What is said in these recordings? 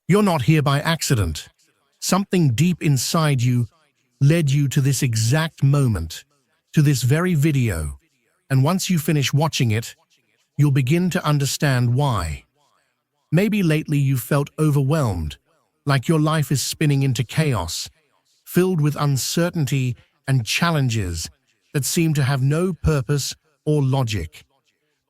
You're not here by accident. Something deep inside you led you to this exact moment, to this very video. And once you finish watching it, you'll begin to understand why. Maybe lately you've felt overwhelmed, like your life is spinning into chaos, filled with uncertainty and challenges that seem to have no purpose or logic.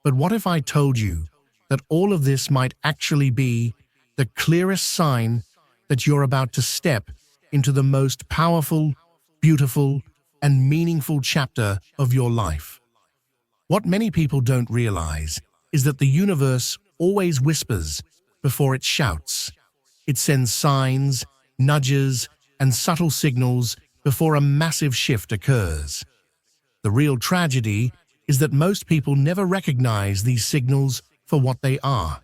But what if I told you that all of this might actually be the clearest sign that you're about to step into the most powerful, beautiful, and meaningful chapter of your life? What many people don't realize is that the universe always whispers before it shouts. It sends signs, nudges, and subtle signals before a massive shift occurs. The real tragedy is that most people never recognize these signals for what they are.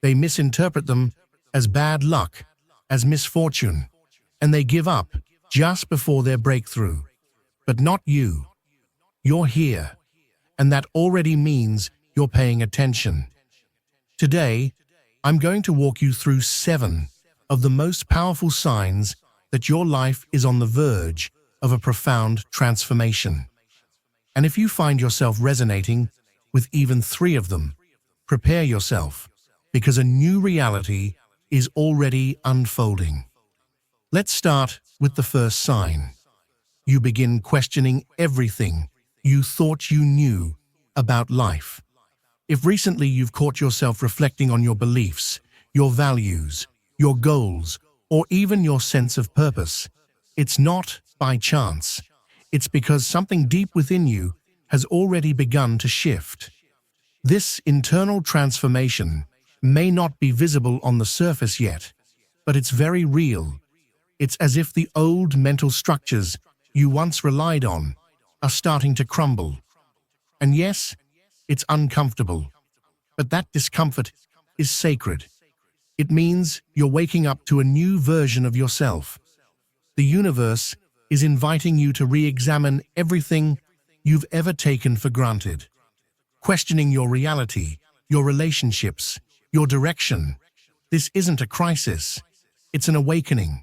They misinterpret them as bad luck, as misfortune, and they give up just before their breakthrough. But not you. You're here, and that already means you're paying attention. Today, I'm going to walk you through 7 of the most powerful signs that your life is on the verge of a profound transformation. And if you find yourself resonating with even 3 of them, prepare yourself, because a new reality is already unfolding. Let's start with the first sign. You begin questioning everything you thought you knew about life. If recently you've caught yourself reflecting on your beliefs, your values, your goals, or even your sense of purpose, it's not by chance. It's because something deep within you has already begun to shift. This internal transformation may not be visible on the surface yet, but it's very real. It's as if the old mental structures you once relied on are starting to crumble. And yes, it's uncomfortable, but that discomfort is sacred. It means you're waking up to a new version of yourself. The universe is inviting you to re-examine everything you've ever taken for granted, questioning your reality, your relationships, your direction. This isn't a crisis. It's an awakening.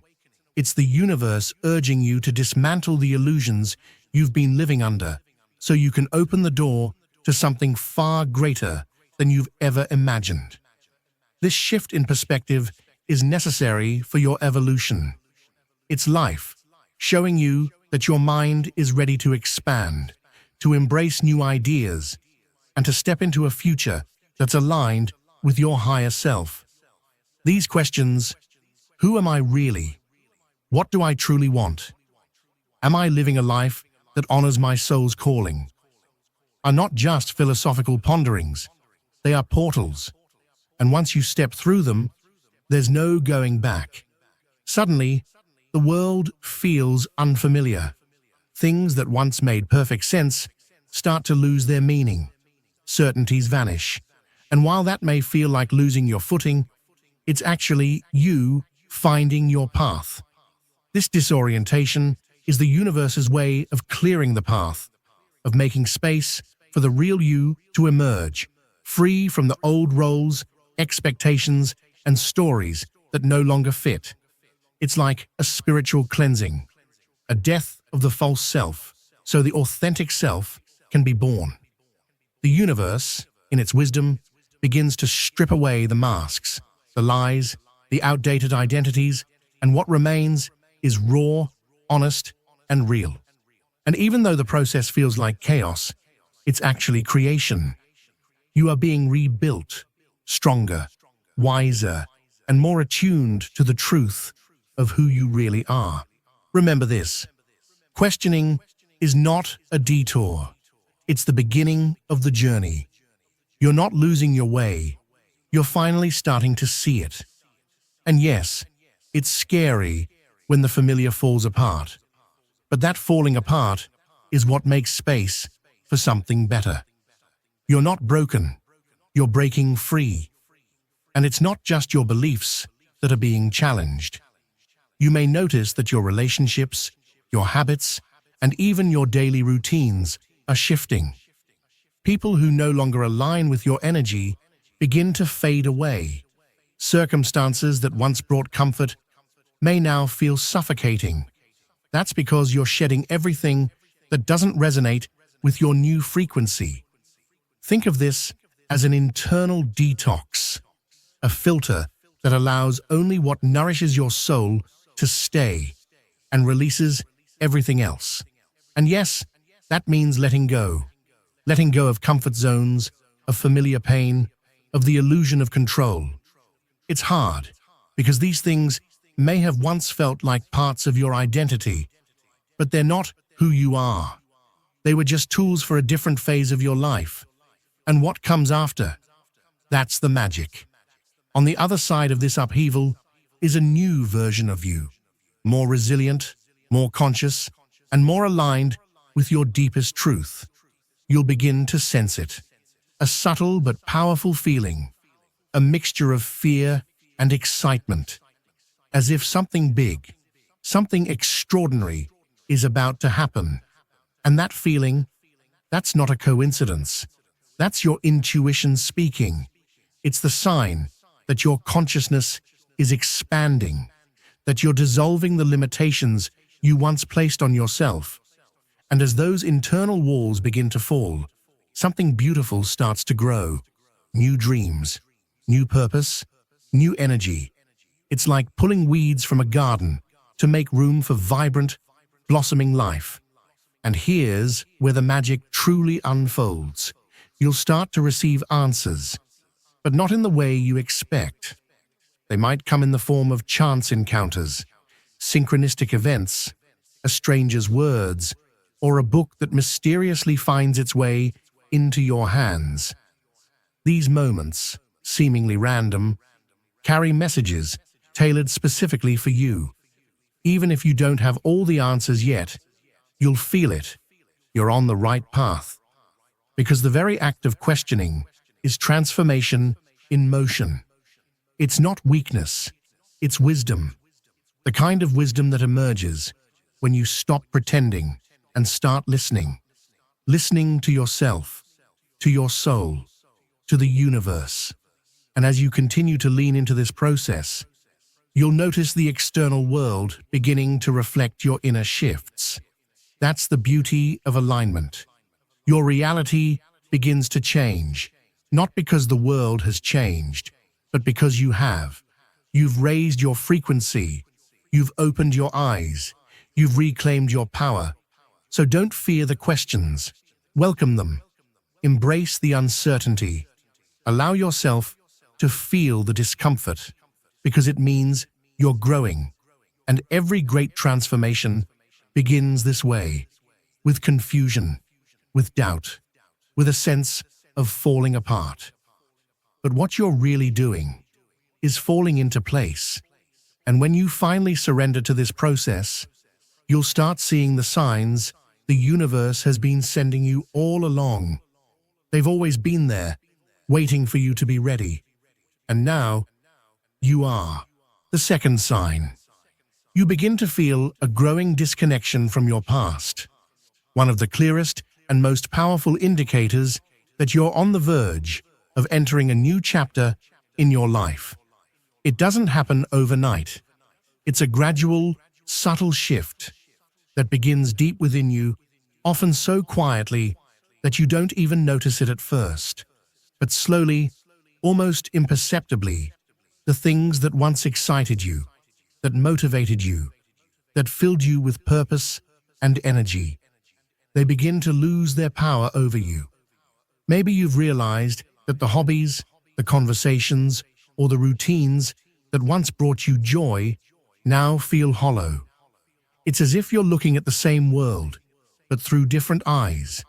It's the universe urging you to dismantle the illusions you've been living under, so you can open the door to something far greater than you've ever imagined. This shift in perspective is necessary for your evolution. It's life, showing you that your mind is ready to expand, to embrace new ideas, and to step into a future that's aligned with your higher self. These questions: who am I really? What do I truly want? Am I living a life that honors my soul's calling? Are not just philosophical ponderings. They are portals. And once you step through them, there's no going back. Suddenly, the world feels unfamiliar. Things that once made perfect sense start to lose their meaning. Certainties vanish. And while that may feel like losing your footing, it's actually you finding your path. This disorientation is the universe's way of clearing the path, of making space for the real you to emerge, free from the old roles, expectations, and stories that no longer fit. It's like a spiritual cleansing, a death of the false self, so the authentic self can be born. The universe, in its wisdom, begins to strip away the masks, the lies, the outdated identities, and what remains is raw, honest, and real. And even though the process feels like chaos, it's actually creation. You are being rebuilt, stronger, wiser, and more attuned to the truth of who you really are. Remember this: questioning is not a detour. It's the beginning of the journey. You're not losing your way. You're finally starting to see it. And yes, it's scary when the familiar falls apart. But that falling apart is what makes space for something better. You're not broken. You're breaking free. And it's not just your beliefs that are being challenged. You may notice that your relationships, your habits, and even your daily routines are shifting. People who no longer align with your energy begin to fade away. Circumstances that once brought comfort may now feel suffocating. That's because you're shedding everything that doesn't resonate with your new frequency. Think of this as an internal detox, a filter that allows only what nourishes your soul to stay and releases everything else. And yes, that means letting go. Letting go of comfort zones, of familiar pain, of the illusion of control. It's hard, because these things may have once felt like parts of your identity, but they're not who you are. They were just tools for a different phase of your life. And what comes after? That's the magic. On the other side of this upheaval is a new version of you, more resilient, more conscious, and more aligned with your deepest truth. You'll begin to sense it. A subtle but powerful feeling, a mixture of fear and excitement, as if something big, something extraordinary is about to happen. And that feeling, that's not a coincidence. That's your intuition speaking. It's the sign that your consciousness is expanding, that you're dissolving the limitations you once placed on yourself. And as those internal walls begin to fall, something beautiful starts to grow. New dreams, new purpose, new energy. It's like pulling weeds from a garden to make room for vibrant, blossoming life. And here's where the magic truly unfolds. You'll start to receive answers, but not in the way you expect. They might come in the form of chance encounters, synchronistic events, a stranger's words, or a book that mysteriously finds its way into your hands. These moments, seemingly random, carry messages tailored specifically for you. Even if you don't have all the answers yet, you'll feel it. You're on the right path. Because the very act of questioning is transformation in motion. It's not weakness, it's wisdom. The kind of wisdom that emerges when you stop pretending and start listening. Listening to yourself, to your soul, to the universe. And as you continue to lean into this process, you'll notice the external world beginning to reflect your inner shifts. That's the beauty of alignment. Your reality begins to change, not because the world has changed, but because you have. You've raised your frequency, you've opened your eyes, you've reclaimed your power. So don't fear the questions, welcome them. Embrace the uncertainty. Allow yourself to feel the discomfort, because it means you're growing. And every great transformation begins this way, with confusion, with doubt, with a sense of falling apart. But what you're really doing is falling into place. And when you finally surrender to this process, you'll start seeing the signs the universe has been sending you all along. They've always been there, waiting for you to be ready. And now, you are. The second sign. You begin to feel a growing disconnection from your past. One of the clearest and most powerful indicators that you're on the verge of entering a new chapter in your life. It doesn't happen overnight. It's a gradual, subtle shift that begins deep within you, often so quietly that you don't even notice it at first. But slowly, almost imperceptibly, the things that once excited you, that motivated you, that filled you with purpose and energy, they begin to lose their power over you. Maybe you've realized that the hobbies, the conversations, or the routines that once brought you joy now feel hollow. It's as if you're looking at the same world, but through different eyes.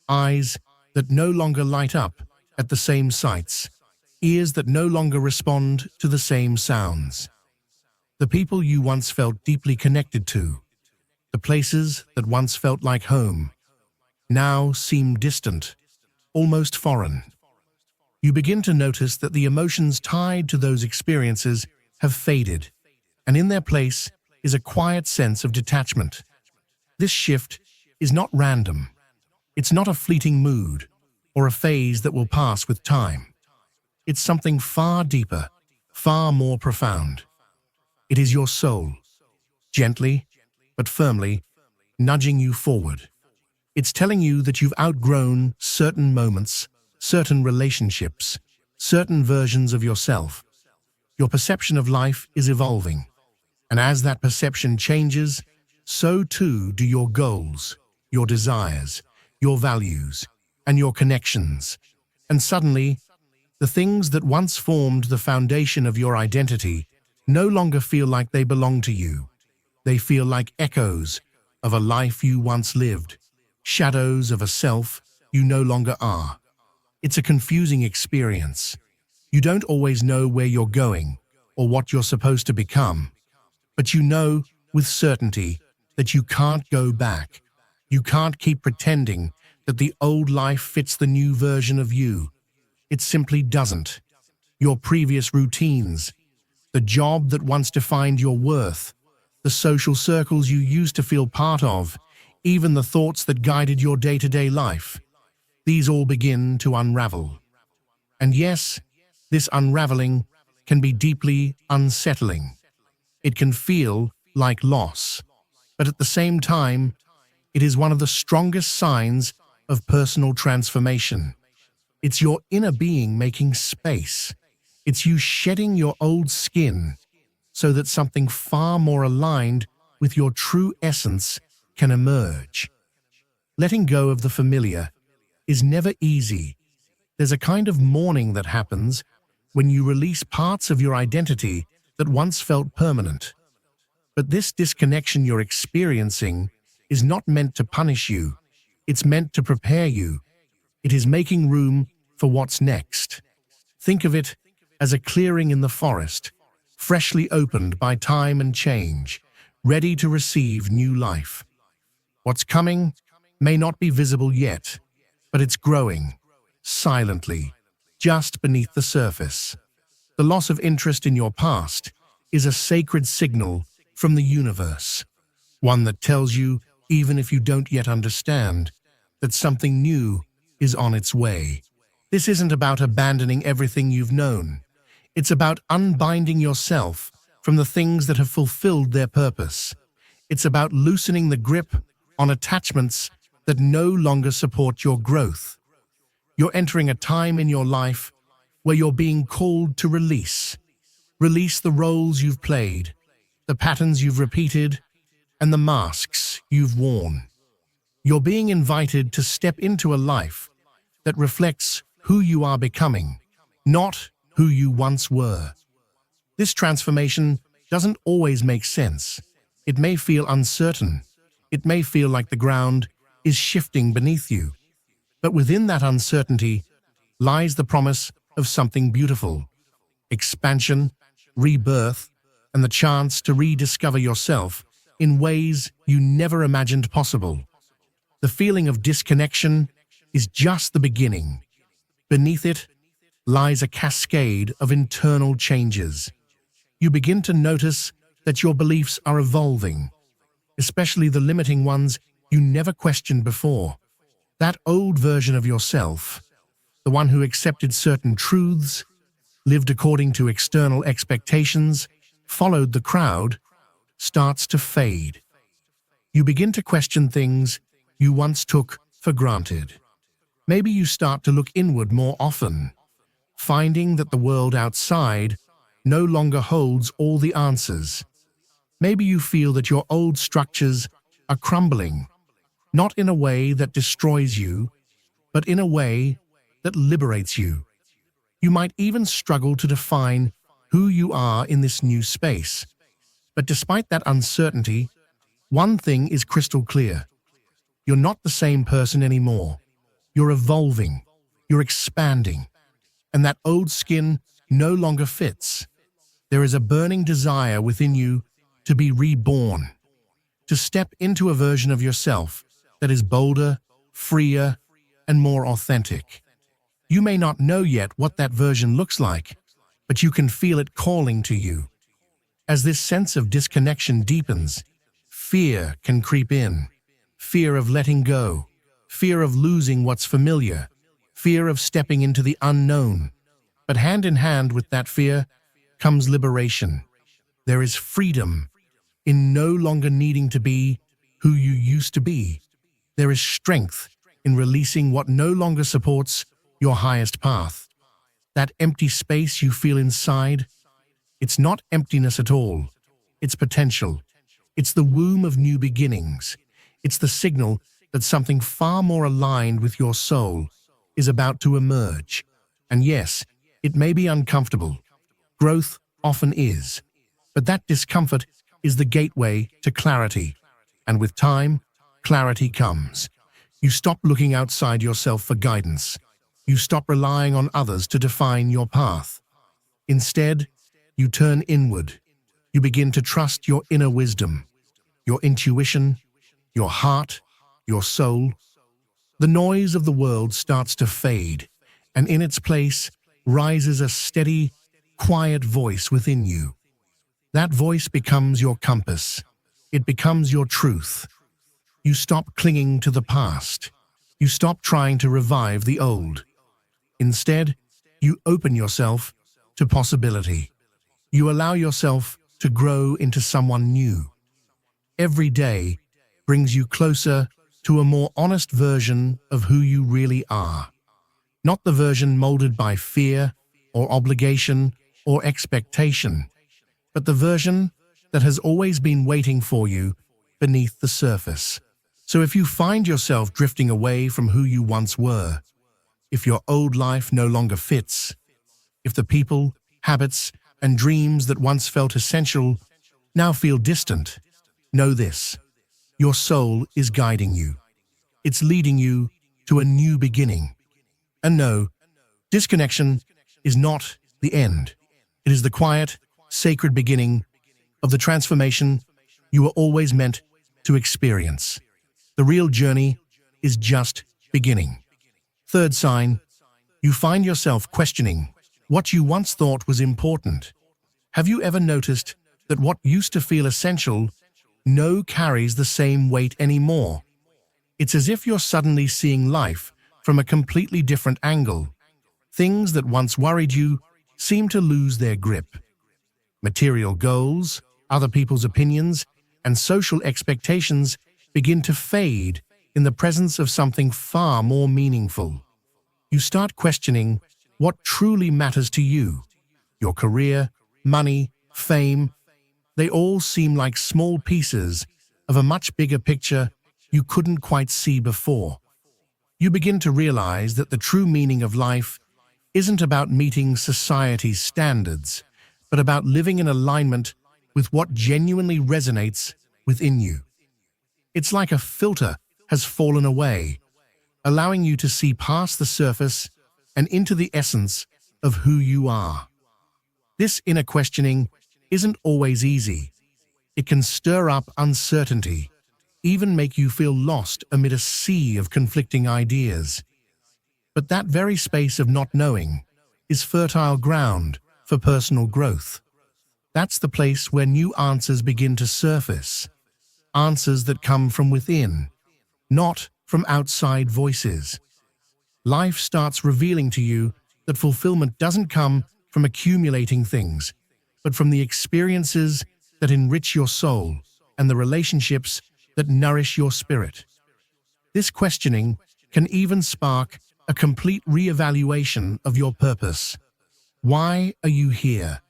Eyes that no longer light up at the same sights. Ears that no longer respond to the same sounds. The people you once felt deeply connected to, the places that once felt like home, now seem distant, almost foreign. You begin to notice that the emotions tied to those experiences have faded, and in their place is a quiet sense of detachment. This shift is not random. It's not a fleeting mood or a phase that will pass with time. It's something far deeper, far more profound. It is your soul, gently but firmly, nudging you forward. It's telling you that you've outgrown certain moments, certain relationships, certain versions of yourself. Your perception of life is evolving, and as that perception changes, so too do your goals, your desires, your values, and your connections. And suddenly, the things that once formed the foundation of your identity no longer feel like they belong to you. They feel like echoes of a life you once lived, shadows of a self you no longer are. It's a confusing experience. You don't always know where you're going or what you're supposed to become, but you know with certainty that you can't go back. You can't keep pretending that the old life fits the new version of you. It simply doesn't. Your previous routines, the job that once defined your worth, the social circles you used to feel part of, even the thoughts that guided your day-to-day life, these all begin to unravel. And yes, this unraveling can be deeply unsettling. It can feel like loss, but at the same time, it is one of the strongest signs of personal transformation. It's your inner being making space. It's you shedding your old skin so that something far more aligned with your true essence can emerge. Letting go of the familiar is never easy. There's a kind of mourning that happens when you release parts of your identity that once felt permanent. But this disconnection you're experiencing is not meant to punish you. It's meant to prepare you. It is making room for what's next. Think of it as a clearing in the forest, freshly opened by time and change, ready to receive new life. What's coming may not be visible yet, but it's growing, silently, just beneath the surface. The loss of interest in your past is a sacred signal from the universe, one that tells you, even if you don't yet understand, that something new is on its way. This isn't about abandoning everything you've known. It's about unbinding yourself from the things that have fulfilled their purpose. It's about loosening the grip on attachments that no longer support your growth. You're entering a time in your life where you're being called to release. Release the roles you've played, the patterns you've repeated, and the masks you've worn. You're being invited to step into a life that reflects who you are becoming, not who you once were. This transformation doesn't always make sense. It may feel uncertain. It may feel like the ground is shifting beneath you. But within that uncertainty lies the promise of something beautiful: expansion, rebirth, and the chance to rediscover yourself in ways you never imagined possible. The feeling of disconnection is just the beginning. Beneath it lies a cascade of internal changes. You begin to notice that your beliefs are evolving, especially the limiting ones you never questioned before. That old version of yourself, the one who accepted certain truths, lived according to external expectations, followed the crowd, starts to fade. You begin to question things you once took for granted. Maybe you start to look inward more often, finding that the world outside no longer holds all the answers. Maybe you feel that your old structures are crumbling, not in a way that destroys you, but in a way that liberates you. You might even struggle to define who you are in this new space. But despite that uncertainty, one thing is crystal clear. You're not the same person anymore. You're evolving, you're expanding, and that old skin no longer fits. There is a burning desire within you to be reborn, to step into a version of yourself that is bolder, freer, and more authentic. You may not know yet what that version looks like, but you can feel it calling to you. As this sense of disconnection deepens, fear can creep in. Fear of letting go, fear of losing what's familiar, fear of stepping into the unknown. But hand in hand with that fear comes liberation. There is freedom in no longer needing to be who you used to be. There is strength in releasing what no longer supports your highest path. That empty space you feel inside, it's not emptiness at all. It's potential. It's the womb of new beginnings. It's the signal that something far more aligned with your soul is about to emerge. And yes, it may be uncomfortable. Growth often is. But that discomfort is the gateway to clarity. And with time, clarity comes. You stop looking outside yourself for guidance. You stop relying on others to define your path. Instead, you turn inward. You begin to trust your inner wisdom, your intuition, your heart, your soul. The noise of the world starts to fade, and in its place rises a steady, quiet voice within you. That voice becomes your compass. It becomes your truth. You stop clinging to the past. You stop trying to revive the old. Instead, you open yourself to possibility. You allow yourself to grow into someone new. Every day brings you closer to a more honest version of who you really are. Not the version molded by fear or obligation or expectation, but the version that has always been waiting for you beneath the surface. So if you find yourself drifting away from who you once were, if your old life no longer fits, if the people, habits, and dreams that once felt essential now feel distant, know this: your soul is guiding you. It's leading you to a new beginning. And no, disconnection is not the end. It is the quiet, sacred beginning of the transformation you were always meant to experience. The real journey is just beginning. Third sign, you find yourself questioning what you once thought was important. Have you ever noticed that what used to feel essential no carries the same weight anymore? It's as if you're suddenly seeing life from a completely different angle. Things that once worried you seem to lose their grip. Material goals, other people's opinions, and social expectations begin to fade in the presence of something far more meaningful. You start questioning what truly matters to you. Your career, money, fame, they all seem like small pieces of a much bigger picture you couldn't quite see before. You begin to realize that the true meaning of life isn't about meeting society's standards, but about living in alignment with what genuinely resonates within you. It's like a filter has fallen away, allowing you to see past the surface and into the essence of who you are. This inner questioning isn't always easy. It can stir up uncertainty, even make you feel lost amid a sea of conflicting ideas. But that very space of not knowing is fertile ground for personal growth. That's the place where new answers begin to surface, answers that come from within, not from outside voices. Life starts revealing to you that fulfillment doesn't come from accumulating things, but from the experiences that enrich your soul and the relationships that nourish your spirit. This questioning can even spark a complete reevaluation of your purpose. Why are you here?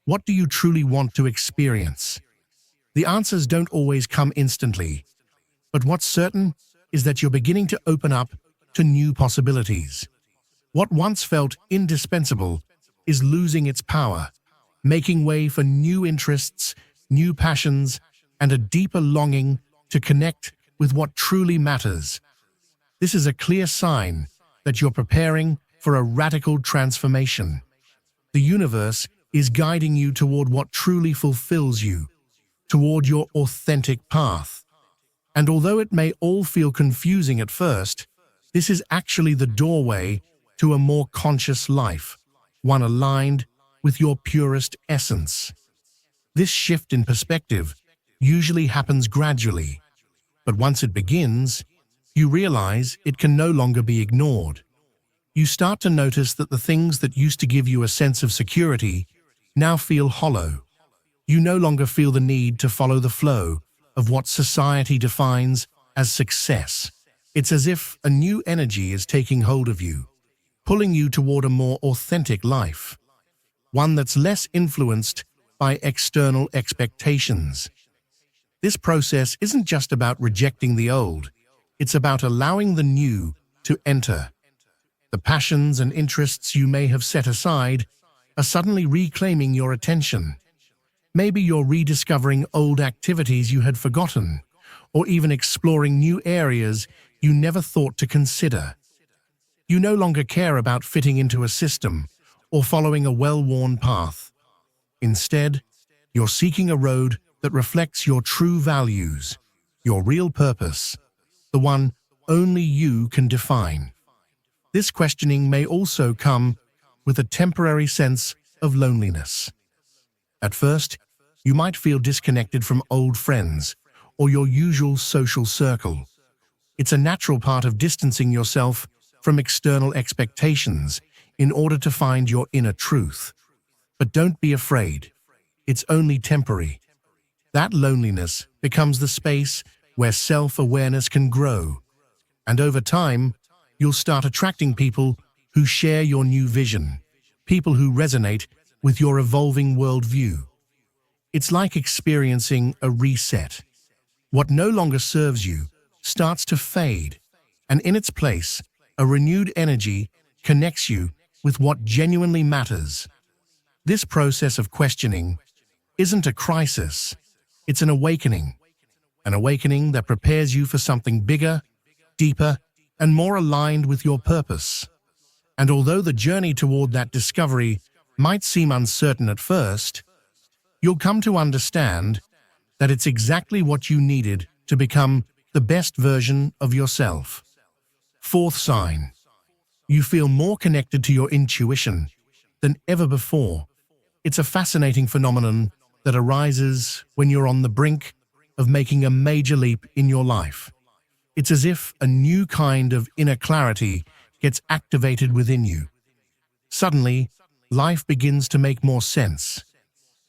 What do you truly want to experience? The answers don't always come instantly, but what's certain is that you're beginning to open up to new possibilities. What once felt indispensable is losing its power, making way for new interests, new passions, and a deeper longing to connect with what truly matters. This is a clear sign that you're preparing for a radical transformation. The universe is guiding you toward what truly fulfills you, toward your authentic path. And although it may all feel confusing at first, this is actually the doorway to a more conscious life, one aligned with your purest essence. This shift in perspective usually happens gradually, but once it begins, you realize it can no longer be ignored. You start to notice that the things that used to give you a sense of security now feel hollow. You no longer feel the need to follow the flow of what society defines as success. It's as if a new energy is taking hold of you, pulling you toward a more authentic life, one that's less influenced by external expectations. This process isn't just about rejecting the old, it's about allowing the new to enter. The passions and interests you may have set aside are suddenly reclaiming your attention. Maybe you're rediscovering old activities you had forgotten, or even exploring new areas you never thought to consider. You no longer care about fitting into a system or following a well-worn path. Instead, you're seeking a road that reflects your true values, your real purpose, the one only you can define. This questioning may also come with a temporary sense of loneliness. At first, you might feel disconnected from old friends or your usual social circle. It's a natural part of distancing yourself from external expectations in order to find your inner truth. But don't be afraid. It's only temporary. That loneliness becomes the space where self-awareness can grow. And over time, you'll start attracting people who share your new vision, people who resonate with your evolving worldview. It's like experiencing a reset. What no longer serves you starts to fade, and in its place, a renewed energy connects you with what genuinely matters. This process of questioning isn't a crisis, it's an awakening that prepares you for something bigger, deeper, and more aligned with your purpose. And although the journey toward that discovery might seem uncertain at first, you'll come to understand that it's exactly what you needed to become the best version of yourself. Fourth sign, you feel more connected to your intuition than ever before. It's a fascinating phenomenon that arises when you're on the brink of making a major leap in your life. It's as if a new kind of inner clarity gets activated within you. Suddenly, life begins to make more sense,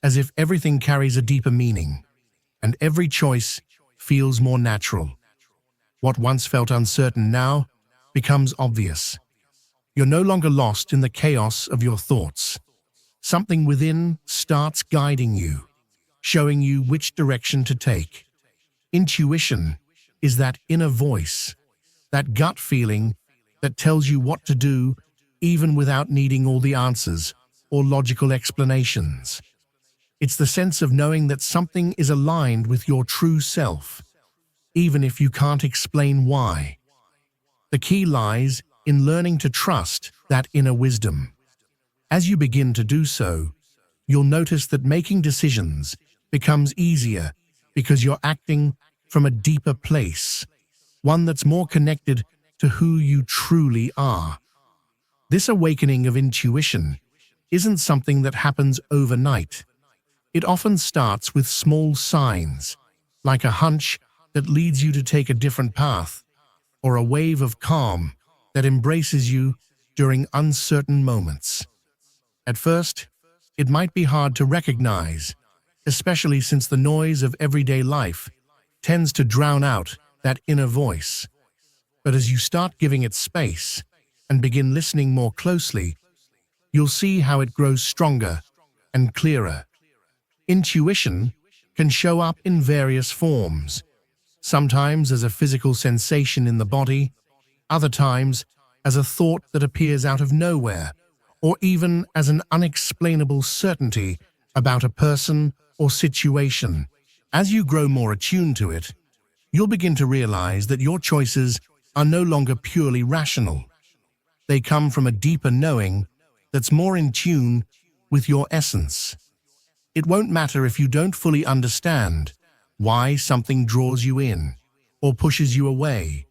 as if everything carries a deeper meaning, and every choice feels more natural. What once felt uncertain now becomes obvious. You're no longer lost in the chaos of your thoughts. Something within starts guiding you, showing you which direction to take. Intuition is that inner voice, that gut feeling that tells you what to do even without needing all the answers or logical explanations. It's the sense of knowing that something is aligned with your true self, even if you can't explain why. The key lies in learning to trust that inner wisdom. As you begin to do so, you'll notice that making decisions becomes easier because you're acting from a deeper place, one that's more connected to who you truly are. This awakening of intuition isn't something that happens overnight. It often starts with small signs, like a hunch that leads you to take a different path, or a wave of calm that embraces you during uncertain moments. At first, it might be hard to recognize, especially since the noise of everyday life tends to drown out that inner voice. But as you start giving it space and begin listening more closely, you'll see how it grows stronger and clearer. Intuition can show up in various forms, sometimes as a physical sensation in the body, other times as a thought that appears out of nowhere, or even as an unexplainable certainty about a person or situation. As you grow more attuned to it, you'll begin to realize that your choices are no longer purely rational. They come from a deeper knowing that's more in tune with your essence. It won't matter if you don't fully understand why something draws you in or pushes you away,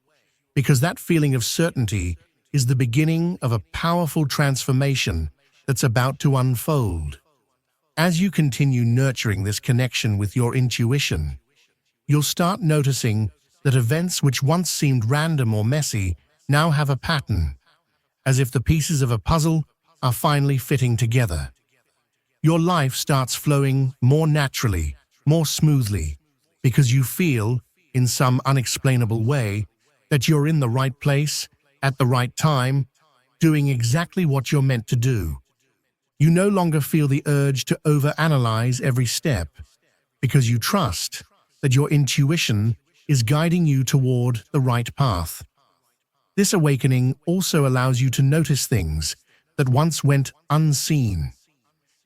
because that feeling of certainty is the beginning of a powerful transformation that's about to unfold. As you continue nurturing this connection with your intuition, you'll start noticing that events which once seemed random or messy now have a pattern, as if the pieces of a puzzle are finally fitting together. Your life starts flowing more naturally, more smoothly, because you feel, in some unexplainable way, that you're in the right place, at the right time, doing exactly what you're meant to do. You no longer feel the urge to overanalyze every step, because you trust that your intuition is guiding you toward the right path. This awakening also allows you to notice things that once went unseen.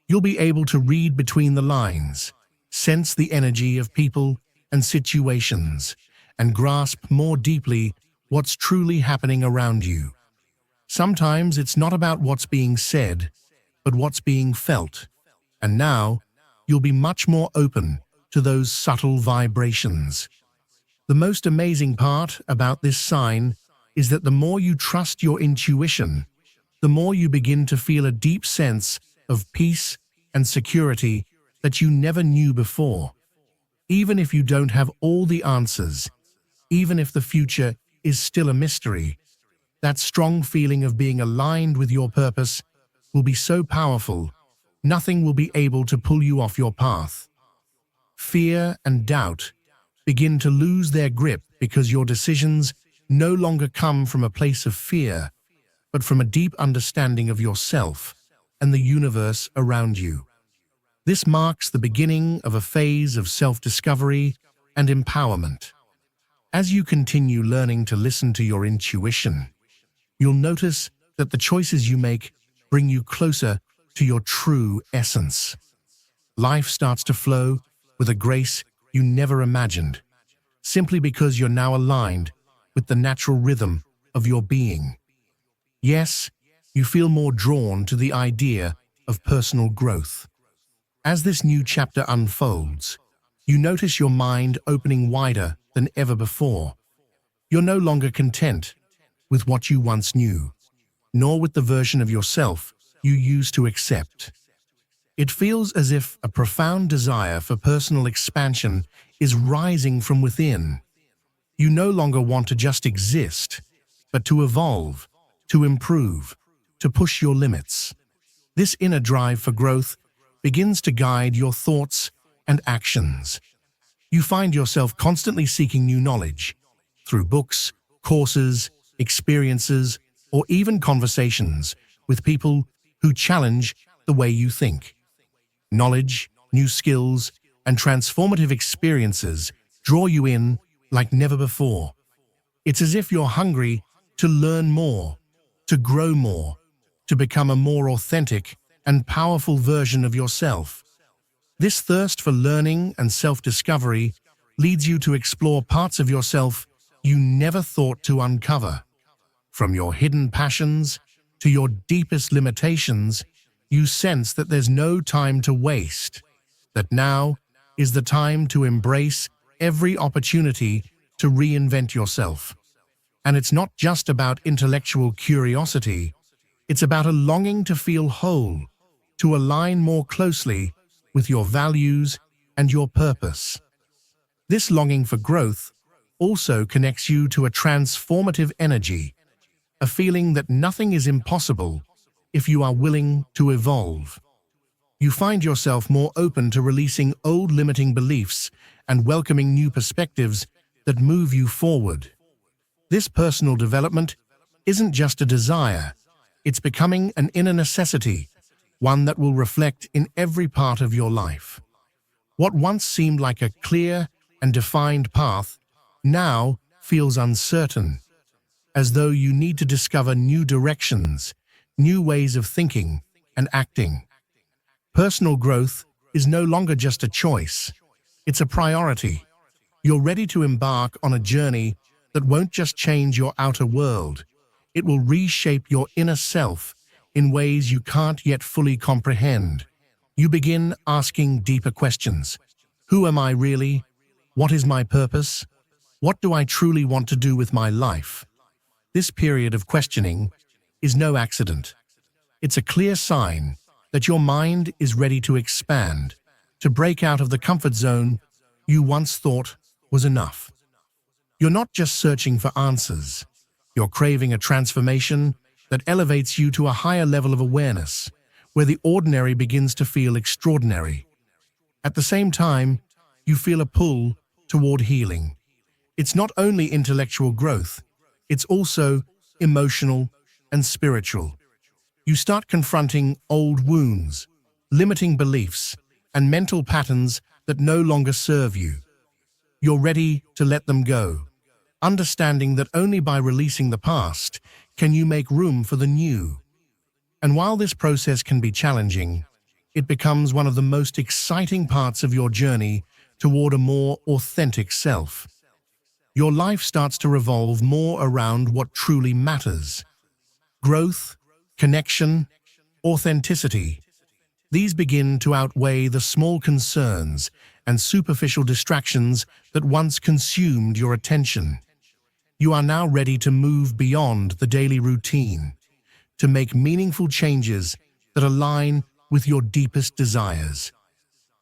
You'll be able to read between the lines, sense the energy of people and situations, and grasp more deeply what's truly happening around you. Sometimes it's not about what's being said, but what's being felt. And now, you'll be much more open to those subtle vibrations. The most amazing part about this sign is that the more you trust your intuition, the more you begin to feel a deep sense of peace and security that you never knew before. Even if you don't have all the answers, even if the future is still a mystery, that strong feeling of being aligned with your purpose will be so powerful, nothing will be able to pull you off your path. Fear and doubt begin to lose their grip because your decisions no longer come from a place of fear, but from a deep understanding of yourself and the universe around you. This marks the beginning of a phase of self-discovery and empowerment. As you continue learning to listen to your intuition, you'll notice that the choices you make bring you closer to your true essence. Life starts to flow with a grace you never imagined, simply because you're now aligned with the natural rhythm of your being. Yes, you feel more drawn to the idea of personal growth. As this new chapter unfolds, you notice your mind opening wider than ever before. You're no longer content with what you once knew, nor with the version of yourself you used to accept. It feels as if a profound desire for personal expansion is rising from within. You no longer want to just exist, but to evolve, to improve, to push your limits. This inner drive for growth begins to guide your thoughts and actions. You find yourself constantly seeking new knowledge through books, courses, experiences, or even conversations with people who challenge the way you think. Knowledge, new skills, and transformative experiences draw you in like never before. It's as if you're hungry to learn more, to grow more, to become a more authentic and powerful version of yourself. This thirst for learning and self-discovery leads you to explore parts of yourself you never thought to uncover. From your hidden passions to your deepest limitations, you sense that there's no time to waste, that now is the time to embrace every opportunity to reinvent yourself. And it's not just about intellectual curiosity, it's about a longing to feel whole, to align more closely with your values and your purpose. This longing for growth also connects you to a transformative energy, a feeling that nothing is impossible if you are willing to evolve. You find yourself more open to releasing old limiting beliefs and welcoming new perspectives that move you forward. This personal development isn't just a desire, it's becoming an inner necessity, one that will reflect in every part of your life. What once seemed like a clear and defined path now feels uncertain, as though you need to discover new directions, new ways of thinking and acting. Personal growth is no longer just a choice, it's a priority. You're ready to embark on a journey that won't just change your outer world, it will reshape your inner self in ways you can't yet fully comprehend. You begin asking deeper questions. Who am I really? What is my purpose? What do I truly want to do with my life? This period of questioning is no accident. It's a clear sign that your mind is ready to expand, to break out of the comfort zone you once thought was enough. You're not just searching for answers. You're craving a transformation that elevates you to a higher level of awareness, where the ordinary begins to feel extraordinary. At the same time, you feel a pull toward healing. It's not only intellectual growth, it's also emotional and spiritual. You start confronting old wounds, limiting beliefs, and mental patterns that no longer serve you. You're ready to let them go, understanding that only by releasing the past can you make room for the new. And while this process can be challenging, it becomes one of the most exciting parts of your journey toward a more authentic self. Your life starts to revolve more around what truly matters: growth, connection, authenticity. These begin to outweigh the small concerns and superficial distractions that once consumed your attention. You are now ready to move beyond the daily routine, to make meaningful changes that align with your deepest desires.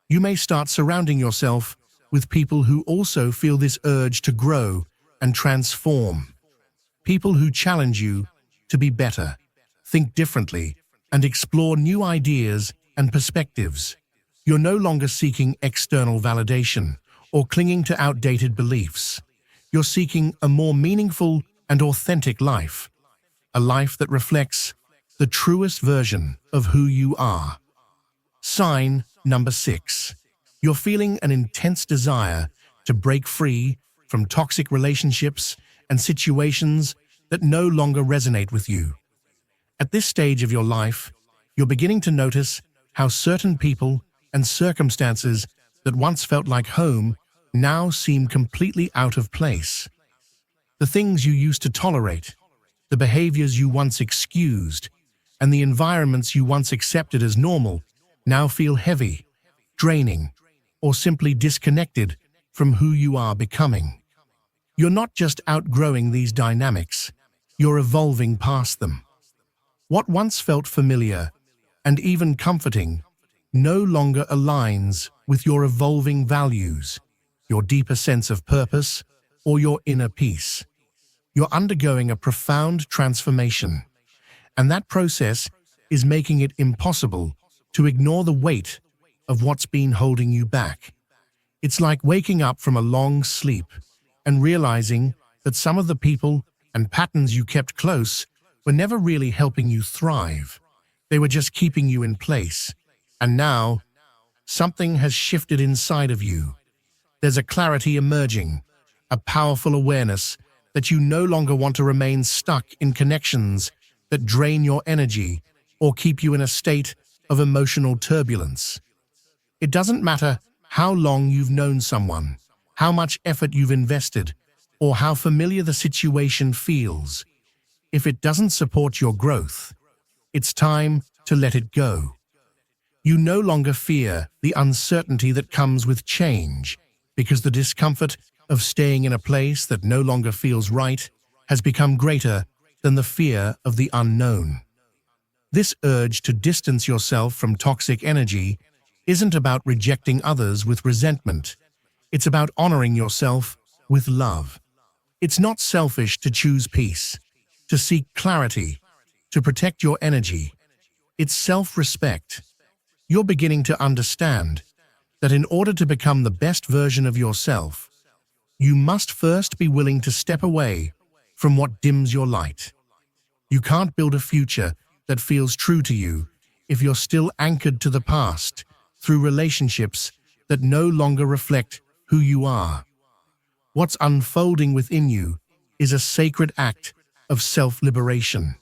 You may start surrounding yourself with people who also feel this urge to grow and transform. People who challenge you to be better, think differently, and explore new ideas and perspectives. You're no longer seeking external validation or clinging to outdated beliefs. You're seeking a more meaningful and authentic life, a life that reflects the truest version of who you are. Sign number 6. You're feeling an intense desire to break free from toxic relationships and situations that no longer resonate with you. At this stage of your life, you're beginning to notice how certain people and circumstances that once felt like home now seem completely out of place. The things you used to tolerate, the behaviors you once excused, and the environments you once accepted as normal now feel heavy, draining, or simply disconnected from who you are becoming. You're not just outgrowing these dynamics, you're evolving past them. What once felt familiar and even comforting no longer aligns with your evolving values, your deeper sense of purpose, or your inner peace. You're undergoing a profound transformation, and that process is making it impossible to ignore the weight of what's been holding you back. It's like waking up from a long sleep and realizing that some of the people and patterns you kept close were never really helping you thrive. They were just keeping you in place. And now, something has shifted inside of you. There's a clarity emerging, a powerful awareness that you no longer want to remain stuck in connections that drain your energy or keep you in a state of emotional turbulence. It doesn't matter how long you've known someone, how much effort you've invested, or how familiar the situation feels. If it doesn't support your growth, it's time to let it go. You no longer fear the uncertainty that comes with change, because the discomfort of staying in a place that no longer feels right has become greater than the fear of the unknown. This urge to distance yourself from toxic energy isn't about rejecting others with resentment. It's about honoring yourself with love. It's not selfish to choose peace, to seek clarity, to protect your energy. It's self-respect. You're beginning to understand that in order to become the best version of yourself, you must first be willing to step away from what dims your light. You can't build a future that feels true to you if you're still anchored to the past through relationships that no longer reflect who you are. What's unfolding within you is a sacred act of self-liberation.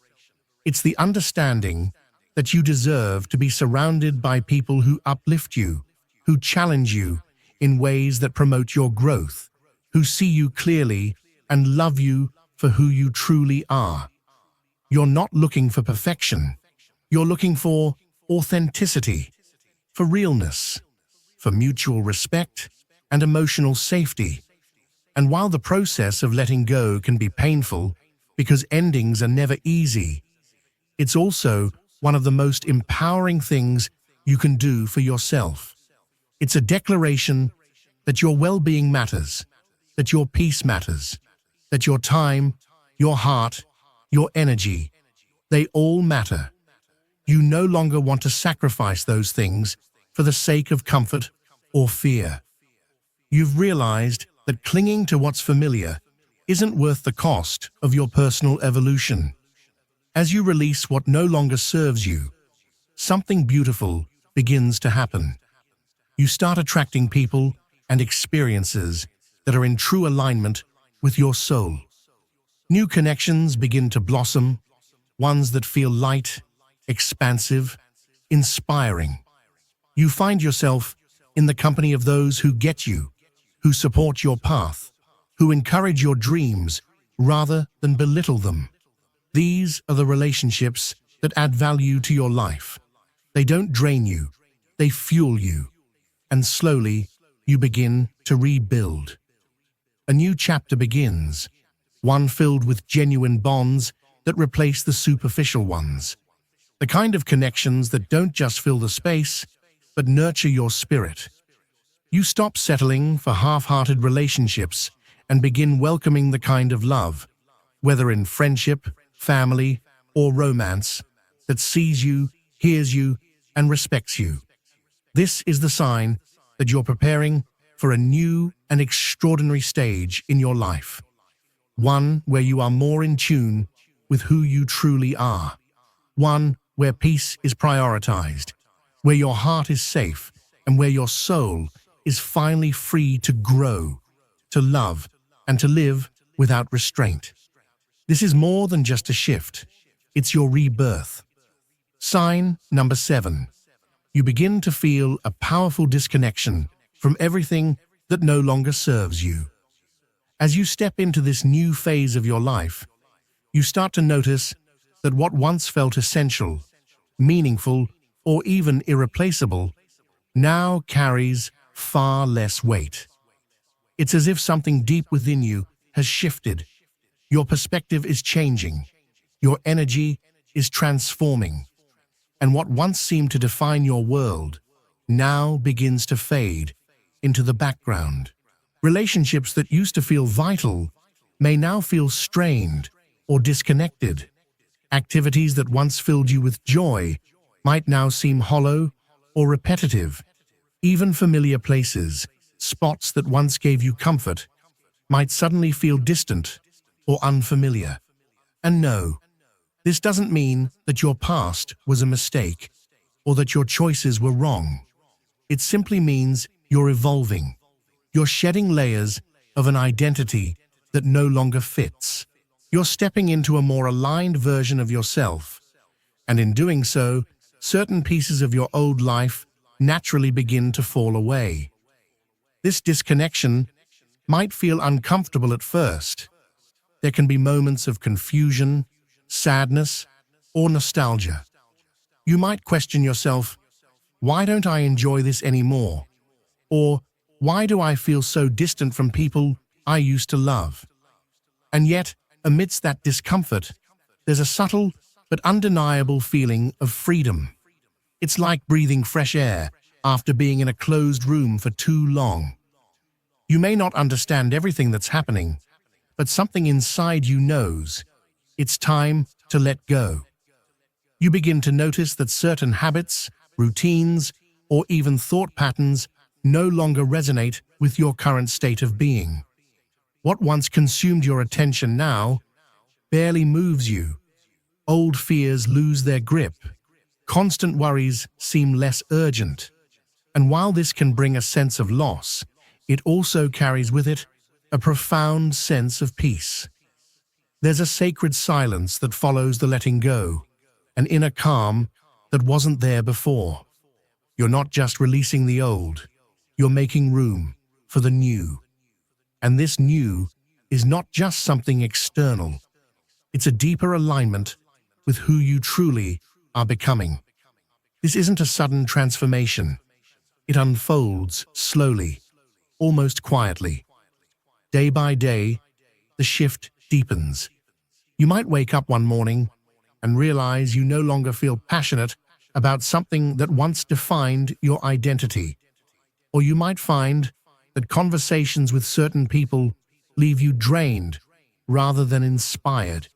It's the understanding that you deserve to be surrounded by people who uplift you, who challenge you in ways that promote your growth, who see you clearly and love you for who you truly are. You're not looking for perfection. You're looking for authenticity, for realness, for mutual respect and emotional safety. And while the process of letting go can be painful because endings are never easy, it's also one of the most empowering things you can do for yourself. It's a declaration that your well-being matters, that your peace matters, that your time, your heart, your energy, they all matter. You no longer want to sacrifice those things for the sake of comfort or fear. You've realized that clinging to what's familiar isn't worth the cost of your personal evolution. As you release what no longer serves you, something beautiful begins to happen. You start attracting people and experiences that are in true alignment with your soul. New connections begin to blossom, ones that feel light, expansive, inspiring. You find yourself in the company of those who get you, who support your path, who encourage your dreams rather than belittle them. These are the relationships that add value to your life. They don't drain you, they fuel you, and slowly you begin to rebuild. A new chapter begins, one filled with genuine bonds that replace the superficial ones. The kind of connections that don't just fill the space, but nurture your spirit. You stop settling for half-hearted relationships and begin welcoming the kind of love, whether in friendship, family, or romance, that sees you, hears you, and respects you. This is the sign that you're preparing for a new and extraordinary stage in your life. One where you are more in tune with who you truly are. One where peace is prioritized, where your heart is safe, and where your soul is finally free to grow, to love, and to live without restraint. This is more than just a shift. It's your rebirth. Sign number 7. You begin to feel a powerful disconnection from everything that no longer serves you. As you step into this new phase of your life, you start to notice that what once felt essential, meaningful, or even irreplaceable now carries far less weight. It's as if something deep within you has shifted. Your perspective is changing. Your energy is transforming. And what once seemed to define your world now begins to fade into the background. Relationships that used to feel vital may now feel strained or disconnected. Activities that once filled you with joy might now seem hollow or repetitive. Even familiar places, spots that once gave you comfort, might suddenly feel distant or unfamiliar. And no, this doesn't mean that your past was a mistake or that your choices were wrong. It simply means you're evolving. You're shedding layers of an identity that no longer fits. You're stepping into a more aligned version of yourself, and in doing so, certain pieces of your old life naturally begin to fall away. This disconnection might feel uncomfortable at first. There can be moments of confusion, sadness, or nostalgia. You might question yourself, why don't I enjoy this anymore? Or why do I feel so distant from people I used to love? And yet, amidst that discomfort, there's a subtle but undeniable feeling of freedom. It's like breathing fresh air after being in a closed room for too long. You may not understand everything that's happening, but something inside you knows it's time to let go. You begin to notice that certain habits, routines, or even thought patterns no longer resonate with your current state of being. What once consumed your attention now barely moves you. Old fears lose their grip. Constant worries seem less urgent. And while this can bring a sense of loss, it also carries with it a profound sense of peace. There's a sacred silence that follows the letting go, an inner calm that wasn't there before. You're not just releasing the old, you're making room for the new. And this new is not just something external. It's a deeper alignment with who you truly are becoming. This isn't a sudden transformation. It unfolds slowly, almost quietly. Day by day, the shift deepens. You might wake up one morning and realize you no longer feel passionate about something that once defined your identity. Or you might find that conversations with certain people leave you drained rather than inspired.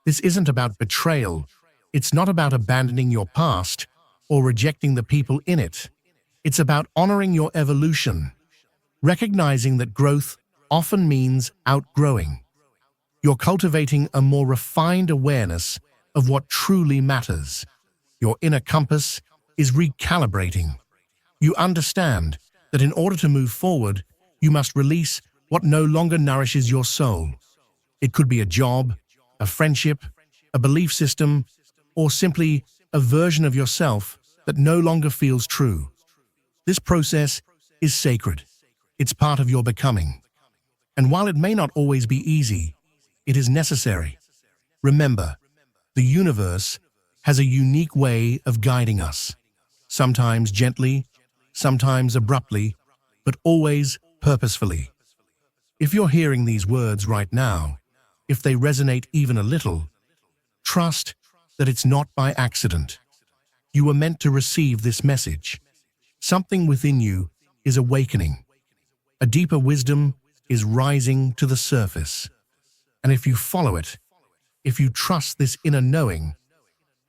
This isn't about betrayal, It's not about abandoning your past or rejecting the people in it. It's about honoring your evolution, recognizing that growth often means outgrowing. You're cultivating a more refined awareness of what truly matters. Your inner compass is recalibrating. You understand that in order to move forward, you must release what no longer nourishes your soul. It could be a job, a friendship, a belief system, or simply a version of yourself that no longer feels true. This process is sacred. It's part of your becoming. And while it may not always be easy, it is necessary. Remember, the universe has a unique way of guiding us, sometimes gently, sometimes abruptly, but always purposefully. If you're hearing these words right now, if they resonate even a little, trust that it's not by accident. You were meant to receive this message. Something within you is awakening. A deeper wisdom is rising to the surface. And if you follow it, if you trust this inner knowing,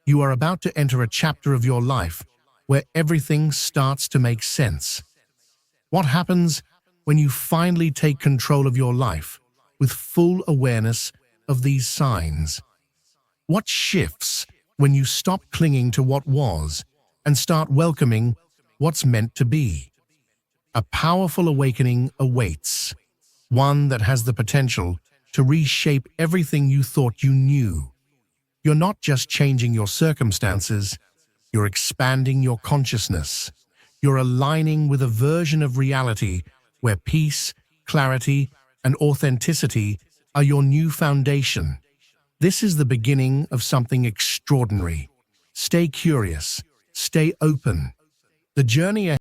you are about to enter a chapter of your life where everything starts to make sense. What happens when you finally take control of your life with full awareness of these signs? What shifts when you stop clinging to what was and start welcoming what's meant to be? A powerful awakening awaits, one that has the potential to reshape everything you thought you knew. You're not just changing your circumstances, you're expanding your consciousness. You're aligning with a version of reality where peace, clarity, and authenticity are your new foundation. This is the beginning of something extraordinary. Stay curious, stay open. The journey ahead